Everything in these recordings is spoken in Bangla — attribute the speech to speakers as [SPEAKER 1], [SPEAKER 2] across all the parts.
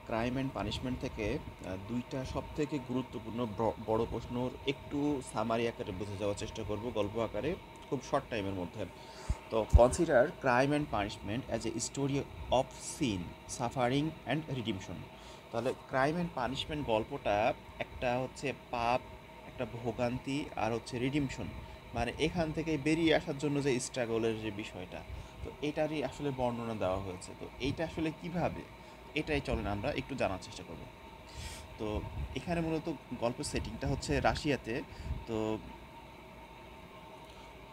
[SPEAKER 1] ক্রাইম অ্যান্ড পানিশমেন্ট থেকে দুইটা সবথেকে গুরুত্বপূর্ণ বড় প্রশ্নর একটু সামারি আকারে বুঝে যাওয়ার চেষ্টা করব গল্প আকারে, খুব শর্ট টাইমের মধ্যে। তো consider crime and punishment as a story of sin, suffering and redemption. তাহলে ক্রাইম অ্যান্ড পানিশমেন্ট গল্পটা একটা হচ্ছে পাপ, একটা ভোগান্তি, আর হচ্ছে রিডিমশন, মানে এখান থেকে বেরিয়ে আসার জন্য যে স্ট্রাগলের যে বিষয়টা, তো এটারই আসলে বর্ণনা দেওয়া হয়েছে। তো এইটা আসলে কিভাবে, এটাই চলেন আমরা একটু জানার চেষ্টা করব। তো এখানে মূলত গল্পের সেটিংটা হচ্ছে রাশিয়াতে। তো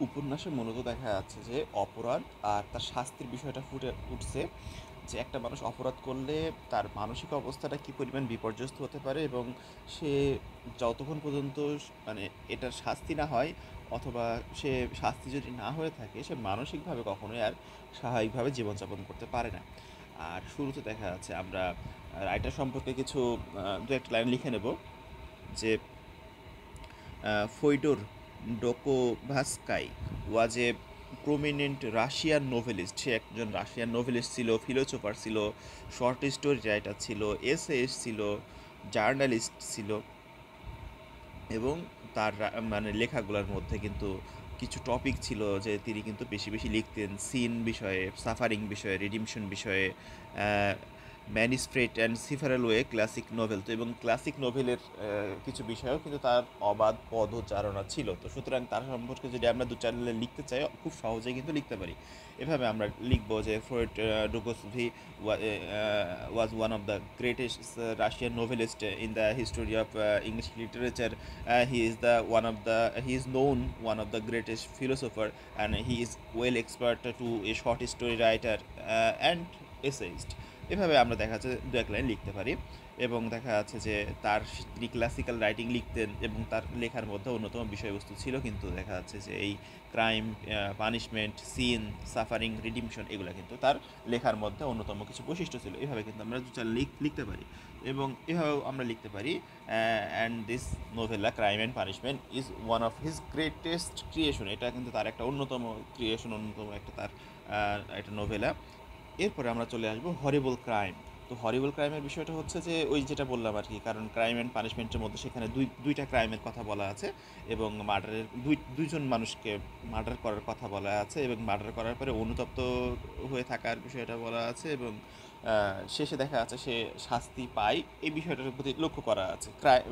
[SPEAKER 1] উপন্যাসে মূলত দেখা যাচ্ছে যে অপরাধ আর তার শাস্তির বিষয়টা ফুটে উঠছে, যে একটা মানুষ অপরাধ করলে তার মানসিক অবস্থাটা কী পরিমাণ বিপর্যস্ত হতে পারে, এবং সে যতক্ষণ পর্যন্ত মানে এটার শাস্তি না হয়, অথবা সে শাস্তি যদি না হয়ে থাকে, সে মানসিকভাবে কখনোই আর স্বাভাবিকভাবে জীবনযাপন করতে পারে না। আর শুরুতে দেখা যাচ্ছে আমরা রাইটার সম্পর্কে কিছু দু একটা লাইন লিখে নেব, যে ফোইডোর ডোকোভাস্কাই ওয়াজ এ প্রমিনেন্ট রাশিয়ান নোভেলিস্ট। সে একজন রাশিয়ান নোভেলিস্ট ছিল, ফিলোসোফার ছিল, শর্ট স্টোরি রাইটার ছিল, এসেইস্ট ছিল, জার্নালিস্ট ছিল। এবং তার মানে লেখাগুলোর মধ্যে কিন্তু কিছু টপিক ছিল যে তিনি কিন্তু বেশি বেশি লিখতেন সিন বিষয়ে, সাফারিং বিষয়ে, রিডিমশন বিষয়ে, ম্যানিস্ট্রেট অ্যান্ড সিফারেলওয়ে ক্লাসিক নোভেল। তো এবং ক্লাসিক নোভেলের কিছু বিষয়েও কিন্তু তার অবাধ পদচারণা ছিল। তো সুতরাং তার সম্পর্কে যদি আমরা দু চার লাইন লিখতে চাই, খুব সহজেই কিন্তু লিখতে পারি। এভাবে আমরা লিখবো যে Freud ডোগোসভি was one of the greatest Russian novelists in the history of English literature. He is known one of the greatest philosopher, and he is well expert to a short story writer and essayist. এভাবে আমরা দেখা যাচ্ছে দু এক লাইন লিখতে পারি। এবং দেখা যাচ্ছে যে তিনি ক্লাসিক্যাল রাইটিং লিখতেন, এবং তার লেখার মধ্যে অন্যতম বিষয়বস্তু ছিল কিন্তু দেখা যাচ্ছে যে এই crime, punishment, sin, suffering, redemption, এগুলো কিন্তু তার লেখার মধ্যে অন্যতম কিছু বৈশিষ্ট্য ছিল। এভাবে কিন্তু আমরা লিখতে পারি। এবং এভাবেও আমরা লিখতে পারি and this নোভেলা crime and punishment is one of his greatest creation. এটা কিন্তু তার একটা অন্যতম ক্রিয়েশন, অন্যতম একটা তার একটা নোভেলা। এরপরে আমরা চলে আসবো হরিবল ক্রাইম। তো হরিবল ক্রাইমের বিষয়টা হচ্ছে যে ওই যেটা বললাম আর কি, কারণ ক্রাইম অ্যান্ড পানিশমেন্টের মধ্যে সেখানে দুইটা ক্রাইমের কথা বলা আছে, এবং মার্ডারের দুইজন মানুষকে মার্ডার করার কথা বলা আছে, এবং মার্ডার করার পরে অনুতপ্ত হয়ে থাকার বিষয়টা বলা আছে, এবং শেষে দেখা যাচ্ছে সে শাস্তি পায়, এই বিষয়টার প্রতি লক্ষ্য করা আছে।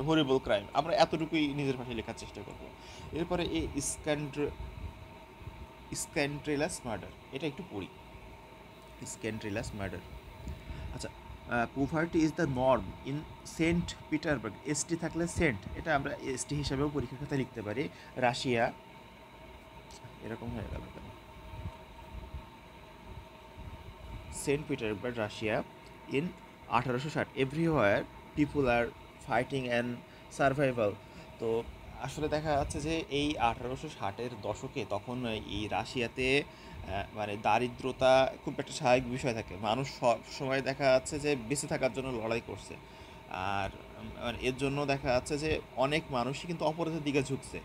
[SPEAKER 1] হরিবল ক্রাইম আমরা এতটুকুই নিজের ভাষায় লেখার চেষ্টা করব। এরপরে এই স্ক্যান্ড্রেলাস মার্ডার, এটা একটু পড়ি। Scandalous murder. আচ্ছা, poverty is the norm in Saint Petersburg. ST থাকলে সেন্ট, এটা আমরা এসটি হিসাবেও পরীক্ষার খাতায় লিখতে পারি। রাশিয়া, এরকম হয়ে গেল কেন? Saint Petersburg, Russia, in 1860। Everywhere people are fighting and survival. তো আসলে দেখা যাচ্ছে যে এই 1860-এর দশকে তখন এই রাশিয়াতে মানে দারিদ্রতা খুব একটা স্বাভাবিক বিষয় থাকে। মানুষ সব সময় দেখা যাচ্ছে যে বেঁচে থাকার জন্য লড়াই করছে। আর মানে এর জন্য দেখা যাচ্ছে যে অনেক মানুষই কিন্তু অপরাধের দিকে ঝুঁকছে।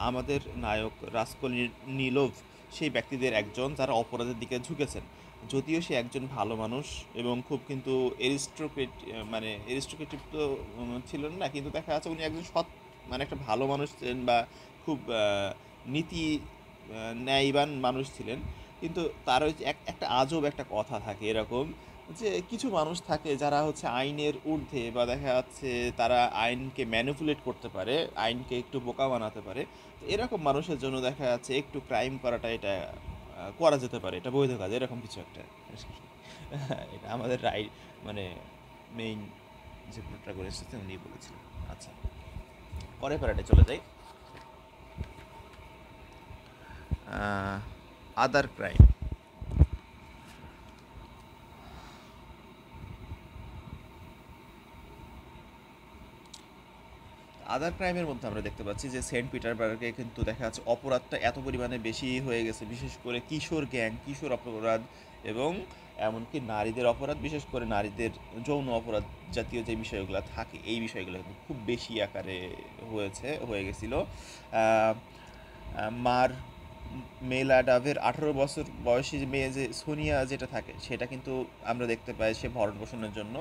[SPEAKER 1] আমাদের নায়ক রাসকোনিলভ সেই ব্যক্তিদের একজন যারা অপরাধের দিকে ঝুঁকেছেন। যদিও সে একজন ভালো মানুষ এবং খুব কিন্তু মানে এরিস্টোক্রেটিভ তো ছিলেন না, কিন্তু দেখা যাচ্ছে উনি একজন সৎ, মানে একটা ভালো মানুষ ছিলেন, বা খুব নীতি ন্যায়বান মানুষ ছিলেন। কিন্তু তার ওই যে একটা আজব একটা কথা থাকে এরকম, যে কিছু মানুষ থাকে যারা হচ্ছে আইনের ঊর্ধ্বে, বা দেখা যাচ্ছে তারা আইনকে ম্যানিপুলেট করতে পারে, আইনকে একটু বোকা বানাতে পারে। তো এরকম মানুষের জন্য দেখা যাচ্ছে একটু ক্রাইম করাটা এটা করা যেতে পারে, এটা বৈধ কাজ, এরকম কিছু একটা। এটা আমাদের মানে মেইন যে প্রোটাগনিস্ট উনি বলেছিলেন। আচ্ছা, পরের প্যারাটে চলে যাই। আদার ক্রাইম। আদার ক্রাইমের মধ্যে আমরা দেখতে পাচ্ছি যে সেন্ট পিটারবার্গে কিন্তু দেখা যাচ্ছে অপরাধটা এত পরিমাণে বেশি হয়ে গেছে, বিশেষ করে কিশোর গ্যাং, কিশোর অপরাধ, এবং এমনকি নারীদের অপরাধ, বিশেষ করে নারীদের যৌন অপরাধ জাতীয় যে বিষয়গুলো থাকে, এই বিষয়গুলো কিন্তু খুব বেশি আকারে হয়ে গেছিলো। মার মেলাডাভের 18 বছর বয়সী মেয়ে যে সোনিয়া যেটা থাকে, সেটা কিন্তু আমরা দেখতে পাই সে ভরণ পোষণের জন্য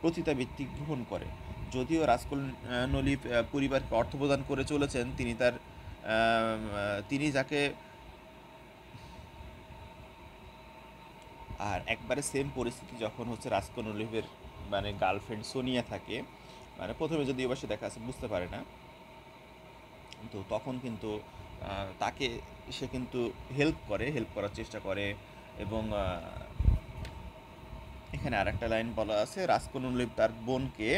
[SPEAKER 1] পতিতাবৃত্তি গ্রহণ করে। যদিও রাসকোলনিভ পরিবারকে অর্থ প্রদান করে চলেছেন, তিনি যাকে আর একবারে সেম পরিস্থিতি যখন হচ্ছে রাসকোলনিভের মানে গার্লফ্রেন্ড সোনিয়া থাকে, মানে প্রথমে যদিও বা সে দেখা আছে বুঝতে পারে না, তো তখন কিন্তু তাকে সে কিন্তু হেল্প করার চেষ্টা করে। এবং এখানে আরেকটা লাইন বলা আছে, রাসকোলনিভ তার বোনকে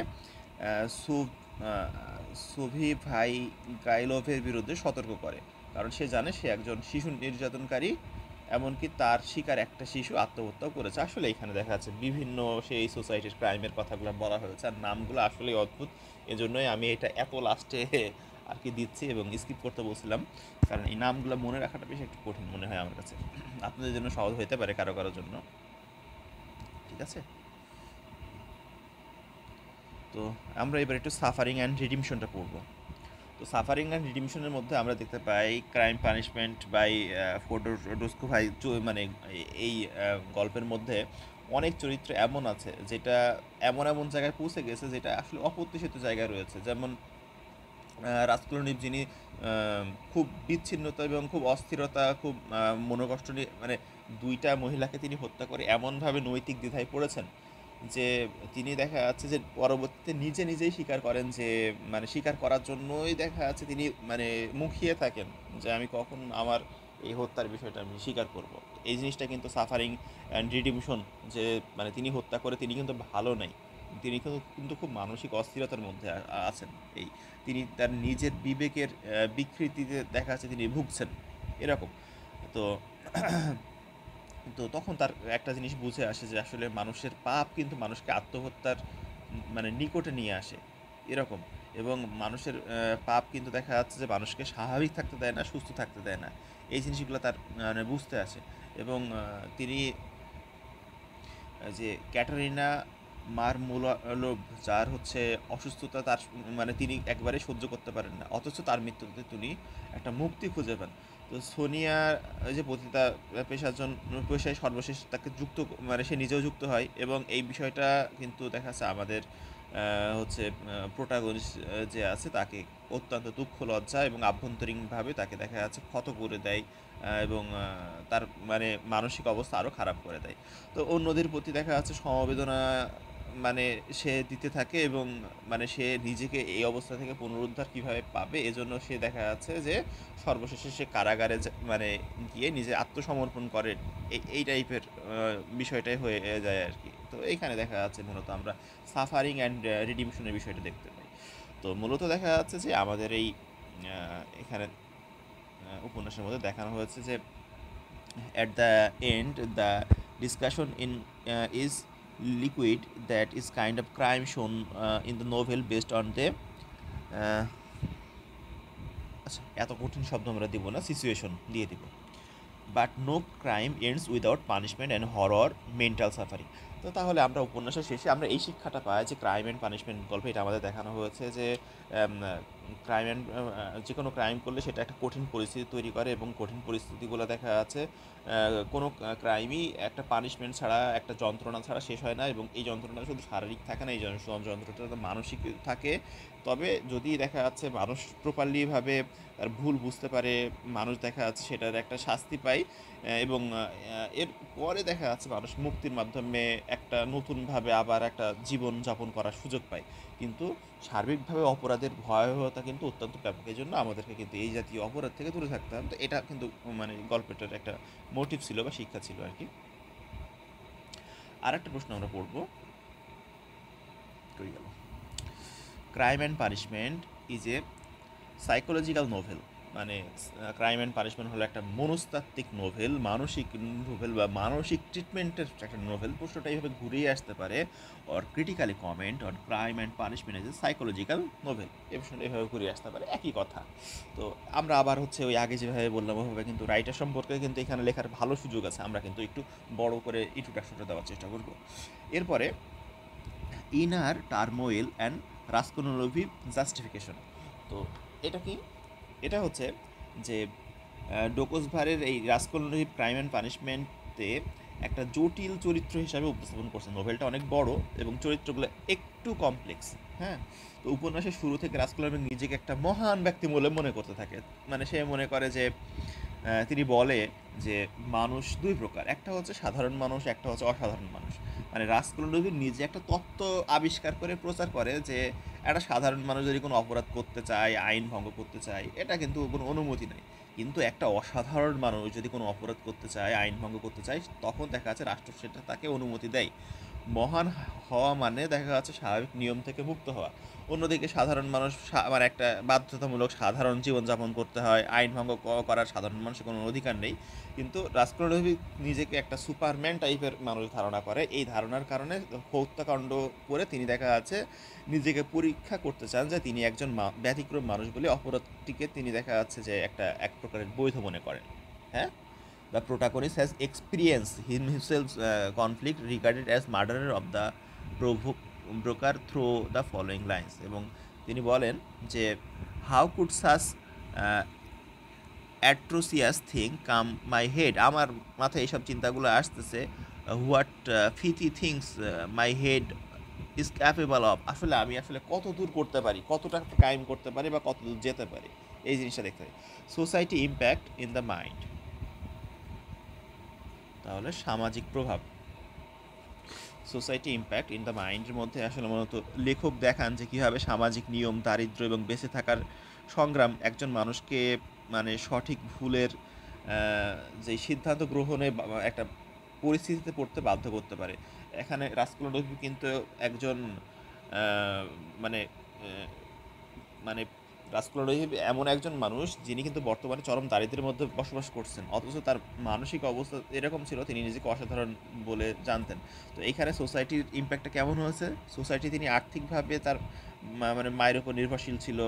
[SPEAKER 1] সু সুভিভাই গাইলোভের বিরুদ্ধে সতর্ক করে, কারণ সে জানে সে একজন শিশু নির্যাতনকারী, এমনকি তার শিকার একটা শিশু আত্মহত্যাও করেছে। আসলে এখানে দেখা যাচ্ছে বিভিন্ন সেই সোসাইটির ক্রাইমের কথাগুলো বলা হয়েছে, আর নামগুলো আসলেই অদ্ভুত। এজন্যই আমি এটা এত লাস্টে আর কি দিচ্ছি এবং স্কিপ করতে বলছিলাম, কারণ এই নামগুলো মনে রাখাটা বেশি একটু কঠিন মনে হয় আমার কাছে। আপনাদের জন্য সহজ হতে পারে কারো কারোর জন্য। ঠিক আছে, তো আমরা এবার একটু সাফারিং অ্যান্ড রিডিমশনটা পড়বো। তো সাফারিং অ্যান্ড রিডিমশনের মধ্যে আমরা দেখতে পাই ক্রাইম পানিশমেন্ট বাই ফোডর ডোস্কোভাই, মানে এই গল্পের মধ্যে অনেক চরিত্র এমন আছে যেটা এমন এমন জায়গায় পৌঁছে গেছে যেটা আসলে অপ্রত্যাশিত জায়গায় রয়েছে। যেমন রাজকুলনিভ, যিনি খুব বিচ্ছিন্নতা এবং খুব অস্থিরতা, খুব মনোকষ্ট নিয়ে মানে দুইটা মহিলাকে তিনি হত্যা করে এমনভাবে নৈতিক দ্বিধায় পড়েছেন যে তিনি দেখা যাচ্ছে যে পরবর্তীতে নিজেই স্বীকার করেন যে মানে স্বীকার করার জন্যই দেখা যাচ্ছে তিনি মানে মুখিয়ে থাকেন যে আমি কখন আমার এই হত্যার বিষয়টা আমি স্বীকার করব। এই জিনিসটা কিন্তু সাফারিং অ্যান্ড রিডিমশন, যে মানে তিনি হত্যা করে তিনি কিন্তু ভালো নাই, তিনি কিন্তু খুব মানসিক অস্থিরতার মধ্যে আছেন। এই তিনি তার নিজের বিবেকের বিকৃতিতে দেখা যাচ্ছে তিনি ভুগছেন এরকম। তো তো তখন তার একটা জিনিস বুঝে আসে যে আসলে মানুষের পাপ কিন্তু মানুষকে আত্মহত্যার মানে নিকটে নিয়ে আসে এরকম। এবং মানুষের পাপ কিন্তু দেখা যাচ্ছে যে মানুষকে স্বাভাবিক থাকতে দেয় না, সুস্থ থাকতে দেয় না। এই জিনিসগুলো তার মানে বুঝতে আসে। এবং তিনি যে ক্যাটারিনা মারমুলোভ, যার হচ্ছে অসুস্থতা, তার মানে তিনি একবারে সহ্য করতে পারেন না, অথচ তার মৃত্যুতে তিনি একটা মুক্তি খুঁজে পান। তো সোনিয়া যে পতিতা পেশায় সর্বশেষ তাকে মানে সে নিজেও যুক্ত হয়, এবং এই বিষয়টা কিন্তু দেখা যাচ্ছে আমাদের হচ্ছে প্রোটাগনিস্ট যে আছে তাকে অত্যন্ত দুঃখ, লজ্জা এবং আভ্যন্তরীণভাবে তাকে দেখা যাচ্ছে ক্ষত করে দেয়, এবং তার মানে মানসিক অবস্থা আরও খারাপ করে দেয়। তো অন্যদের প্রতি দেখা যাচ্ছে সমবেদনা মানে সে দিতে থাকে, এবং মানে সে নিজেকে এই অবস্থা থেকে পুনরুদ্ধার কিভাবে পাবে এজন্য সে দেখা যাচ্ছে যে সর্বশেষে সে কারাগারে মানে গিয়ে নিজে আত্মসমর্পণ করে। এই টাইপের বিষয়টাই হয়ে যায় আর কি। তো এইখানে দেখা যাচ্ছে মূলত আমরা সাফারিং অ্যান্ড রিডিমশনের বিষয়টা দেখতে পাই। তো মূলত দেখা যাচ্ছে যে আমাদের এই এখানে উপন্যাসের মধ্যে দেখানো হয়েছে যে at the end, the discussion is liquid. That is kind of crime shown in the novel based on the uh, আচ্ছা এত কঠিন শব্দ আমরা দিব না, সিচুয়েশন দিয়ে দিব। But no crime ends without punishment and horror mental suffering. তো তাহলে আমরা উপন্যাসের শেষে আমরা এই শিক্ষাটা পাই যে ক্রাইম অ্যান্ড পানিশমেন্ট গল্পে এটা আমাদের দেখানো হয়েছে যে ক্রাইম অ্যান্ড যে কোনো ক্রাইম করলে সেটা একটা কঠিন পরিস্থিতি তৈরি করে, এবং কঠিন পরিস্থিতিগুলো দেখা যাচ্ছে কোনো ক্রাইমই একটা পানিশমেন্ট ছাড়া, একটা যন্ত্রণা ছাড়া শেষ হয় না। এবং এই যন্ত্রণা শুধু শারীরিক থাকে না, এই যন্ত্রণাটা মানসিক থাকে। তবে যদি দেখা যাচ্ছে মানুষ প্রপারলিভাবে তার ভুল বুঝতে পারে, মানুষ দেখা যাচ্ছে সেটার একটা শাস্তি পায়, এবং এর পরে দেখা যাচ্ছে মানুষ মুক্তির মাধ্যমে একটা নতুনভাবে আবার একটা জীবন যাপন করার সুযোগ পায়। কিন্তু সার্বিকভাবে অপরাধের ভয়াবহতা কিন্তু অত্যন্ত ব্যাপক, এই জন্য আমাদেরকে কিন্তু এই জাতীয় অপরাধ থেকে দূরে থাকতে হবে। তো এটা কিন্তু মানে গল্পটার একটা মোটিভ ছিল বা শিক্ষা ছিল আর কি। আর একটা প্রশ্ন আমরা পড়বো, কই গেল, crime and punishment is a psychological novel. মানে ক্রাইম অ্যান্ড পানিশমেন্ট হলো একটা মনস্তাত্ত্বিক নোভেল, মানসিক নোভেল বা মানসিক ট্রিটমেন্টের একটা নোভেল। প্রশ্নটা এইভাবে ঘুরিয়ে আসতে পারে, or critically comment on crime and punishment as a psychological novel. এই প্রশ্নটা এইভাবে ঘুরিয়ে আসতে পারে, একই কথা। তো আমরা আবার হচ্ছে ওই আগে যেভাবে বললাম ওইভাবে কিন্তু রাইটার সম্পর্কে কিন্তু এখানে লেখার ভালো সুযোগ আছে, আমরা কিন্তু একটু বড় করে ইন্ট্রোডাকশনটা দেওয়ার চেষ্টা করব। এরপরে ইনার টার্মোয়েল অ্যান্ড রাসকোনোলভিভ জাস্টিফিকেশন। তো এটা কি? এটা হচ্ছে যে ডোকোসভারের এই রাসকোনোলভিভ ক্রাইম অ্যান্ড পানিশমেন্টে একটা জটিল চরিত্র হিসাবে উপস্থাপন করছেন। নোভেলটা অনেক বড় এবং চরিত্রগুলো একটু কমপ্লেক্স। হ্যাঁ, তো উপন্যাসের শুরু থেকে রাস্কুলারবেক নিজেকে একটা মহান ব্যক্তি বলে মনে করতে থাকে। মানে সে মনে করে যে তিনি বলে যে মানুষ দুই প্রকার, একটা হচ্ছে সাধারণ মানুষ, একটা হচ্ছে অসাধারণ মানুষ। মানে রাস্কুলারবেক নিজে একটা তত্ত্ব আবিষ্কার করে প্রচার করে যে একটা সাধারণ মানুষ যদি কোনো অপরাধ করতে চায়, আইন ভঙ্গ করতে চায়, এটা কিন্তু কোনো অনুমতি নেই। কিন্তু একটা অসাধারণ মানুষ যদি কোনো অপরাধ করতে চায়, আইন ভঙ্গ করতে চায়, তখন দেখা যাচ্ছে রাষ্ট্র সেটা তাকে অনুমতি দেয়। মহান হওয়া মানে দেখা যাচ্ছে স্বাভাবিক নিয়ম থেকে মুক্ত হওয়া। অন্যদিকে সাধারণ মানুষ মানে একটা বাধ্যতামূলক সাধারণ জীবনযাপন করতে হয়, আইন ভঙ্গ করার সাধারণ মানুষের কোনো অধিকার নেই। কিন্তু রাস্কুলারবেক নিজেকে একটা সুপারম্যান টাইপের মানুষ ধারণা করে। এই ধারণার কারণে হত্যাকাণ্ড করে তিনি দেখা যাচ্ছে নিজেকে পরীক্ষা করতে চান যে তিনি একজন ব্যতিক্রম মানুষ বলে অপরাধটিকে তিনি দেখা যাচ্ছে যে এক প্রকারের বৈধ মনে করেন। হ্যাঁ, the protagonist has experienced himself conflict regarded as murderer of the broker through the following lines, এবং তিনি বলেন যে how could such atrocious thing come my head, আমার মাথায় এইসব চিন্তাগুলো আসতেছে, what filthy things my head is capable of, আসলে আমি আসলে কত দূর করতে পারি, কতটা ক্রাইম করতে পারি বা কত দূর যেতে পারি, এই জিনিসটা দেখতে পারি। Society impact in the mind, তাহলে সামাজিক প্রভাব। সোসাইটি ইম্প্যাক্ট ইন দ্য মাইন্ডের মধ্যে আসলে মূলত লেখক দেখান যে কীভাবে সামাজিক নিয়ম, দারিদ্র্য এবং বেঁচে থাকার সংগ্রাম একজন মানুষকে মানে সঠিক ভুলের যে সিদ্ধান্ত গ্রহণে একটা পরিস্থিতিতে পড়তে বাধ্য করতে পারে। এখানে রাস্কুলারবেক কিন্তু একজন মানে মানে রাস্কুলারবেক এমন একজন মানুষ যিনি কিন্তু বর্তমানে চরম দারিদ্র্যের মধ্যে বসবাস করছেন, অথচ তার মানসিক অবস্থা এরকম ছিল তিনি নিজেকে অসাধারণ বলে জানতেন। তো এইখানে সোসাইটির ইম্প্যাক্টটা কেমন হয়েছে? সোসাইটি, তিনি আর্থিকভাবে তার মানে মায়ের উপর নির্ভরশীল ছিল।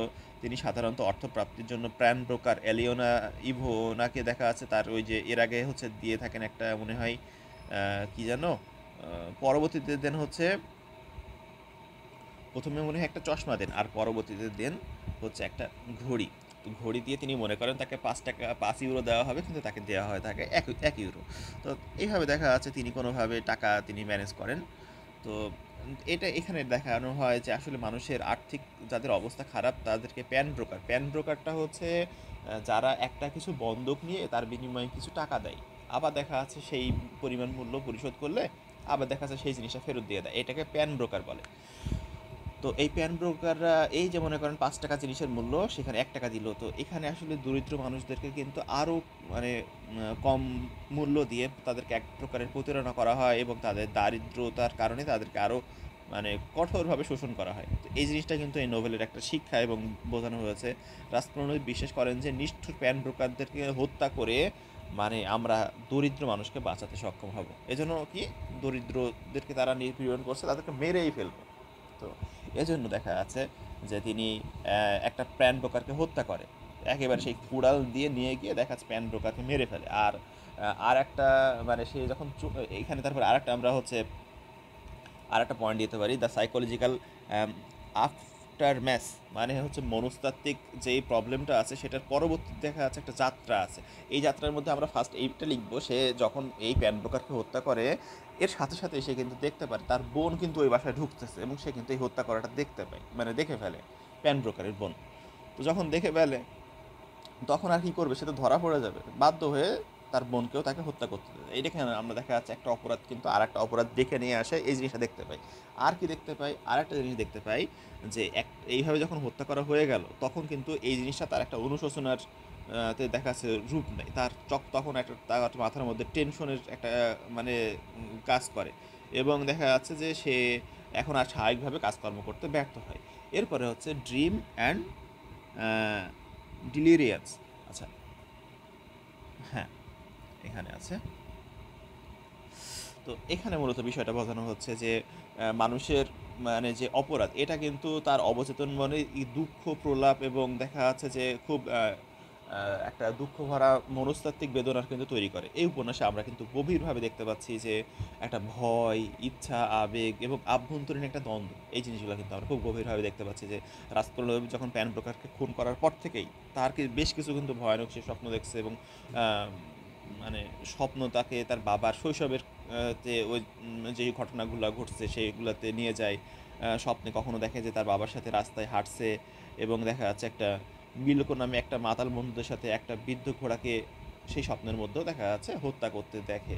[SPEAKER 1] তিনি সাধারণত অর্থ প্রাপ্তির জন্য প্ল্যান ব্রোকার এলিওনা ইভোনাকে দেখা আছে তার ওই যে এর আগে হচ্ছে দিয়ে থাকেন একটা মনে হয় কি জানো, পরবর্তীতে দেন হচ্ছে প্রথমে মনে হয় একটা চশমা দেন আর পরবর্তীতে দেন হচ্ছে একটা ঘড়ি। তো ঘড়ি দিয়ে তিনি মনে করেন তাকে 5 ইউরো দেওয়া হবে, কিন্তু তাকে দেওয়া হয় তাকে 1 ইউরো। তো এইভাবে দেখা যাচ্ছে তিনি কোনোভাবে টাকা তিনি ম্যানেজ করেন। তো এটা এখানে দেখানো হয় যে আসলে মানুষের আর্থিক যাদের অবস্থা খারাপ তাদেরকে প্যান ব্রোকারটা হচ্ছে যারা একটা কিছু বন্ধক নিয়ে তার বিনিময়ে কিছু টাকা দেয়, আবার দেখা যাচ্ছে সেই পরিমাণ মূল্য পরিশোধ করলে আবার দেখা যাচ্ছে সেই জিনিসটা ফেরত দিয়ে দেয়, এটাকে প্যান ব্রোকার বলে। তো এই প্যান ব্রোকাররা এই যে মনে করেন 5 টাকা জিনিসের মূল্য সেখানে 1 টাকা দিল, তো এখানে আসলে দরিদ্র মানুষদেরকে কিন্তু আরও মানে কম মূল্য দিয়ে তাদেরকে এক প্রকারের প্রতারণা করা হয় এবং তাদের দারিদ্রতার কারণে তাদেরকে আরও মানে কঠোরভাবে শোষণ করা হয়। তো এই জিনিসটা কিন্তু এই নোভেলের একটা শিক্ষা এবং বোঝানো হয়েছে। রাস্কুলারবেক বিশ্বাস করেন যে নিষ্ঠুর প্যান ব্রোকারদেরকে হত্যা করে মানে আমরা দরিদ্র মানুষকে বাঁচাতে সক্ষম হব। এজন্য কি দরিদ্রদেরকে তারা নিপীড়ন করছে, তাদেরকে মেরেই ফেলবে। তো এজন্য দেখা যাচ্ছে যে তিনি একটা প্যান ব্রোকারকে হত্যা করে, একেবারে সেই কুড়াল দিয়ে নিয়ে গিয়ে দেখা যাচ্ছে প্যান ব্রোকারকে মেরে ফেলে। আর একটা মানে সে যখন এইখানে তারপরে আরেকটা আমরা হচ্ছে আরেকটা পয়েন্ট দিতে পারি, দ্য সাইকোলজিক্যাল আফটার ম্যাথ, মানে হচ্ছে মনস্তাত্ত্বিক যেই প্রবলেমটা আছে সেটার পরবর্তী দেখা যাচ্ছে একটা যাত্রা আছে। এই যাত্রার মধ্যে আমরা ফার্স্ট এইটা লিখবো, সে যখন এই প্যান ব্রোকারকে হত্যা করে এর সাথে সাথে সে কিন্তু দেখতে পারে তার বোন কিন্তু ওই বাসায় ঢুকতেছে এবং সে কিন্তু এই হত্যা করাটা দেখতে পায়, মানে দেখে ফেলে প্যান ব্রোকারের বোন। তো যখন দেখে ফেলে তখন আর কি করবে, সে তো ধরা পড়ে যাবে, বাধ্য হয়ে তার বোনকেও তাকে হত্যা করতে দেবে। এইটাকে আমরা দেখা যাচ্ছে একটা অপরাধ কিন্তু আর একটা অপরাধ দেখে নিয়ে আসে, এই জিনিসটা দেখতে পাই। আর কি দেখতে পাই, আর একটা জিনিস দেখতে পাই যে এইভাবে যখন হত্যা করা হয়ে গেল তখন কিন্তু এই জিনিসটা তার একটা অনুশোচনার তে দেখা যাচ্ছে রূপ নেয়, তার তখন একটা তার মাথার মধ্যে টেনশনের একটা মানে কাজ করে এবং দেখা যাচ্ছে যে সে এখন আর স্বাভাবিকভাবে কাজকর্ম করতে ব্যর্থ হয়। এরপরে হচ্ছে ড্রিম অ্যান্ড ডিলিরিয়ান্স। আচ্ছা, হ্যাঁ, এখানে আছে। তো এখানে মূলত বিষয়টা বোঝানো হচ্ছে যে মানুষের মানে যে অপরাধ এটা কিন্তু তার অবচেতন মনে দুঃখ প্রলাপ এবং দেখা যাচ্ছে যে খুব একটা দুঃখ ভরা মনস্তাত্ত্বিক বেদনার কিন্তু তৈরি করে। এই উপন্যাসে আমরা কিন্তু গভীরভাবে দেখতে পাচ্ছি যে একটা ভয়, ইচ্ছা, আবেগ এবং আভ্যন্তরীণ একটা দ্বন্দ্ব, এই জিনিসগুলো কিন্তু আমরা খুব গভীরভাবে দেখতে পাচ্ছি যে রাস্কুলারবেক যখন প্যান ব্রোকারকে খুন করার পর থেকেই তার বেশ কিছু কিন্তু ভয়ানক সে স্বপ্ন দেখছে এবং আহ, মানে স্বপ্ন তাকে তার বাবার শৈশবের তে ওই যেই ঘটনাগুলো ঘটছে সেইগুলোতে নিয়ে যায়। স্বপ্নে কখনো দেখে যে তার বাবার সাথে রাস্তায় হাঁটছে এবং দেখা যাচ্ছে একটা মিলকো নামে একটা মাতাল বন্ধুদের সাথে একটা বৃদ্ধ ঘোড়াকে সেই স্বপ্নের মধ্যেও দেখা যাচ্ছে হত্যা করতে দেখে।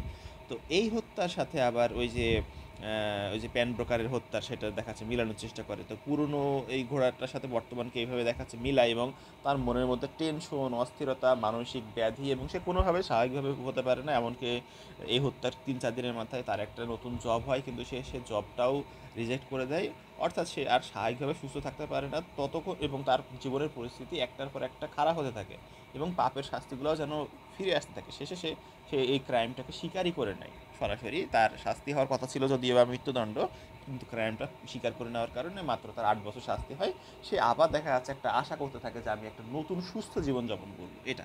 [SPEAKER 1] তো এই হত্যার সাথে আবার ওই যে প্যান ব্রোকারের হত্যা সেটা দেখাচ্ছে মিলানোর চেষ্টা করে। তো পুরনো এই ঘোড়াটার সাথে বর্তমানকে এইভাবে দেখাচ্ছে মিলায় এবং তার মনের মধ্যে টেনশন, অস্থিরতা, মানসিক ব্যাধি এবং সে কোনোভাবে স্বাভাবিকভাবে হতে পারে না। এমনকি এই হত্যার ৩-৪ দিনের মাথায় তার একটা নতুন জব হয়, কিন্তু সে জবটাও রিজেক্ট করে দেয়। অর্থাৎ সে আর স্বাভাবিকভাবে সুস্থ থাকতে পারে না ততক্ষণ, এবং তার জীবনের পরিস্থিতি একটার পর একটা খারাপ হতে থাকে এবং পাপের শাস্তিগুলোও যেন ফিরে আসতে থাকে। শেষে সে সে এই ক্রাইমটাকে স্বীকারই করে নেয় সরাসরি। তার শাস্তি হওয়ার কথা ছিল যদিও বা মৃত্যুদণ্ড, কিন্তু ক্রাইমটা স্বীকার করে নেওয়ার কারণে মাত্র তার ৮ বছর শাস্তি হয়। সে আবার দেখা যাচ্ছে একটা আশা করতে থাকে যে আমি একটা নতুন সুস্থ জীবনযাপন করবো এটা।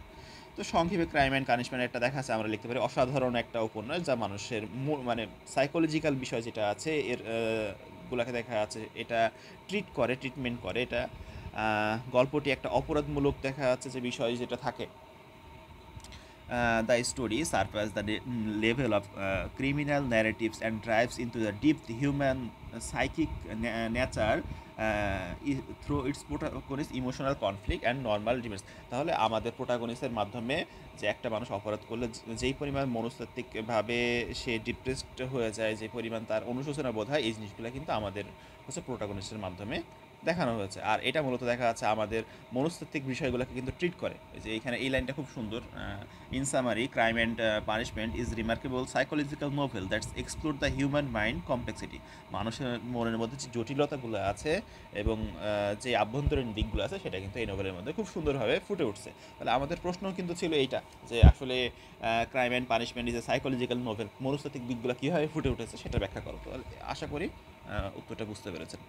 [SPEAKER 1] তো সংক্ষেপে ক্রাইম অ্যান্ড পানিশমেন্ট একটা দেখা যাচ্ছে আমরা লিখতে পারি অসাধারণ একটা উপন্যাস, যা মানুষের মানে সাইকোলজিক্যাল বিষয় যেটা আছে এর গুলাকে দেখা যাচ্ছে এটা ট্রিটমেন্ট করে এটা। গল্পটি একটা অপরাধমূলক দেখা যাচ্ছে যে বিষয় যেটা থাকে। The story surpasses the level of criminal narratives and drives into the deep human psychic nature through its protagonist emotional conflict and normal demands. তাহলে আমাদের প্রোটাগনিস্টের মাধ্যমে যে একটা মানুষ অপরাধ করলে যেই পরিমাণ মনস্তাত্ত্বিকভাবে সে ডিপ্রেসড হয়ে যায়, যে পরিমাণ তার অনুশোচনা বোধ হয়, এই জিনিসগুলো কিন্তু আমাদের হচ্ছে প্রোটাগনিস্টের মাধ্যমে দেখানো হয়েছে। আর এটা মূলত দেখা যাচ্ছে আমাদের মনস্তাত্ত্বিক বিষয়গুলোকে কিন্তু ট্রিট করে। এই যে এইখানে এই লাইনটা খুব সুন্দর। In summary, crime and punishment is remarkable psychological novel that's explore the human mind complexity. মানুষের মনের মধ্যে যে জটিলতাগুলো আছে এবং যে আভ্যন্তরীণ দিকগুলো আছে সেটা কিন্তু এই নোভেলের মধ্যে খুব সুন্দরভাবে ফুটে উঠছে। তাহলে আমাদের প্রশ্ন কিন্তু ছিল এইটা, যে আসলে crime and punishment is a psychological novel, মনস্তাত্ত্বিক দিকগুলো কীভাবে ফুটে উঠেছে সেটা ব্যাখ্যা করো। তো আশা করি উত্তরটা বুঝতে পেরেছেন।